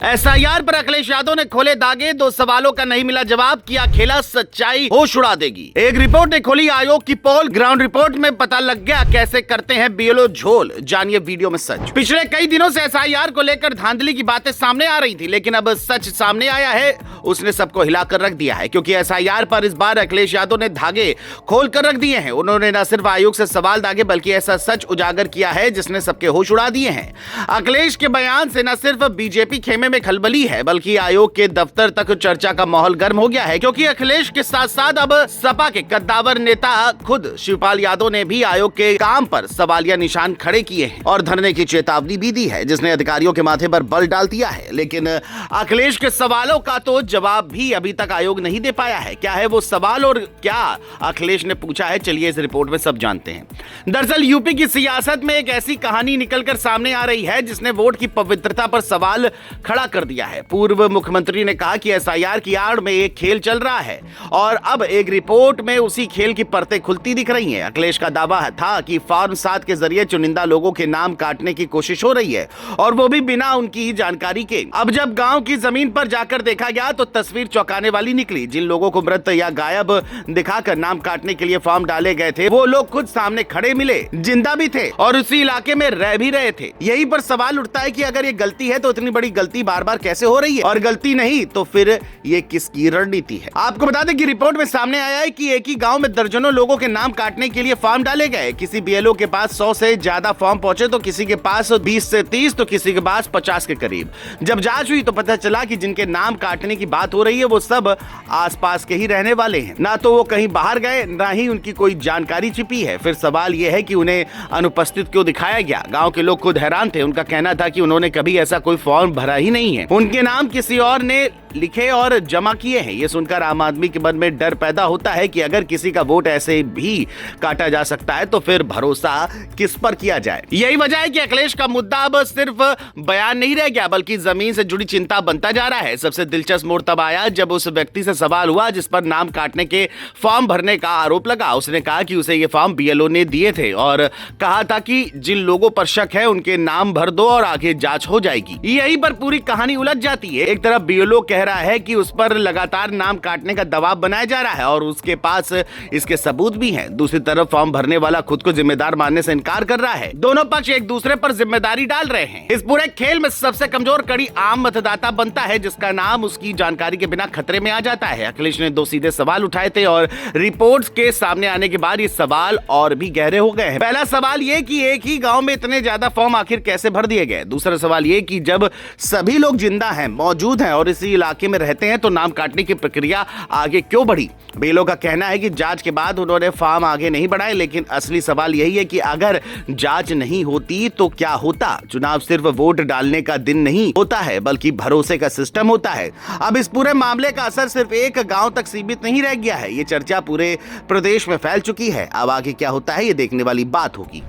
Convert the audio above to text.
SIR पर अखिलेश यादव ने खोले दागे, 2 सवालों का नहीं मिला जवाब, किया खेला सच्चाई होश उड़ा देगी। एक रिपोर्ट ने खोली आयोग की पोल, ग्राउंड रिपोर्ट में पता लग गया कैसे करते हैं बीएलओ झोल। जानिए वीडियो में सच। पिछले कई दिनों से एसआईआर को लेकर धांधली की बातें सामने आ रही थी, लेकिन अब सच सामने आया है, उसने सबको हिलाकर रख दिया है। क्योंकि एसआईआर पर इस बार अखिलेश यादव ने धागे खोल कर रख दिए हैं। उन्होंने न सिर्फ आयोग से सवाल दागे बल्कि ऐसा सच उजागर किया है जिसने सबके होश उड़ा दिए हैं। अखिलेश के बयान से न सिर्फ बीजेपी खेमे में खलबली है बल्कि आयोग के दफ्तर तक चर्चा का माहौल गर्म हो गया है। क्योंकि अखिलेश के साथ साथ अब सपा के कद्दावर नेता खुद शिवपाल यादव ने भी आयोग के काम पर सवालिया निशान खड़े किए हैं और धरने की चेतावनी भी दी है, जिसने अधिकारियों के माथे पर बल डाल दिया है। लेकिन अखिलेश के सवालों का तो जवाब भी अभी तक आयोग नहीं दे पाया है। क्या है वो सवाल और क्या अखिलेश ने पूछा है, चलिए इस रिपोर्ट में सब जानते हैं। दरअसल यूपी की सियासत में एक ऐसी कहानी निकलकर सामने आ रही है जिसने वोट की पवित्रता पर सवाल खड़ा कर दिया है। पूर्व मुख्यमंत्री ने कहा कि एसआईआर की आड़ में एक खेल चल रहा है और अब एक रिपोर्ट में उसी खेल की परतें खुलती दिख रही हैं। अखिलेश का दावा था कि फॉर्म 7 के जरिए चुनिंदा लोगों के नाम काटने की कोशिश हो रही है और वो भी बिना उनकी जानकारी के। अब जब गांव की जमीन पर जाकर देखा गया तो तस्वीर चौंकाने वाली निकली। जिन लोगों को मृत या गायब दिखाकर नाम काटने के लिए फॉर्म डाले गए थे वो लोग खुद सामने खड़े मिले, जिंदा भी थे और उसी इलाके में रह भी रहे थे। यही पर सवाल उठता है कि अगर ये गलती है तो इतनी बड़ी गलती बार बार कैसे हो रही है, और गलती नहीं तो फिर ये किसकी रणनीति है। आपको बता दें कि रिपोर्ट में सामने आया है कि एक ही गांव में दर्जनों लोगों के नाम काटने के लिए फॉर्म डाले गए। किसी बीएलओ के पास 100 से ज्यादा फॉर्म पहुंचे तो किसी के पास 20 से 30 तो किसी के पास 50 के करीब। जब जांच हुई तो पता चला कि जिनके नाम काटने की बात हो रही है वो सब आसपास के ही रहने वाले हैं। ना तो वो कहीं बाहर गए, ना ही उनकी कोई जानकारी छिपी है। फिर सवाल यह है कि उन्हें अनुपस्थित क्यों दिखाया गया। गांव के लोग खुद हैरान थे। उनका कहना था कि उन्होंने कभी ऐसा कोई फॉर्म भरा ही नहीं है, उनके नाम किसी और ने लिखे और जमा किए हैं। ये सुनकर आम आदमी के मन में डर पैदा होता है कि अगर किसी का वोट ऐसे भी काटा जा सकता है तो फिर भरोसा किस पर किया जाए। यही वजह है कि अखिलेश का मुद्दा अब सिर्फ बयान नहीं रह गया बल्कि जमीन से जुड़ी चिंता बनता जा रहा है। सबसे दिलचस्प मोड़ तब आया जब उस व्यक्ति से सवाल हुआ जिस पर नाम काटने के फॉर्म भरने का आरोप लगा। उसने कहा कि उसे ये फॉर्म बीएलओ ने दिए थे और कहा था कि जिन लोगों पर शक है उनके नाम भर दो और आगे जांच हो जाएगी। यहीं पर पूरी कहानी उलझ जाती है। एक तरफ बीएलओ कह रहा है कि उस पर लगातार नाम काटने का दबाव बनाया जा रहा है और उसके पास इसके सबूत भी हैं। दूसरी तरफ फॉर्म भरने वाला खुद को जिम्मेदार मानने से इनकार कर रहा है। दोनों पक्ष एक दूसरे पर जिम्मेदारी डाल रहे हैं। इस पूरे खेल में सबसे कमजोर कड़ी आम मतदाता बनता है जिसका नाम उसकी जानकारी के बिना खतरे में आ जाता है। अखिलेश ने 2 सीधे सवाल उठाए थे और रिपोर्ट्स के सामने आने के बाद ये सवाल और भी गहरे हो गए हैं। पहला सवाल ये कि एक ही गांव में इतने ज्यादा फॉर्म आखिर कैसे भर दिए गए। दूसरा सवाल ये कि जब सभी लोग जिंदा हैं, मौजूद हैं और इसी इलाके में रहते हैं तो नाम काटने की प्रक्रिया आगे क्यों बढ़ी। बीएलओ का कहना है कि जांच के बाद उन्होंने फॉर्म आगे नहीं बढ़ाए, लेकिन असली सवाल यही है कि अगर जांच नहीं होती तो क्या होता। चुनाव सिर्फ वोट डालने का दिन नहीं होता है बल्कि भरोसे का सिस्टम होता है। अब इस पूरे मामले का असर सिर्फ एक गांव तक सीमित नहीं रह गया है, ये चर्चा पूरे प्रदेश में फैल चुकी है। अब आगे क्या होता है ये देखने वाली बात होगी।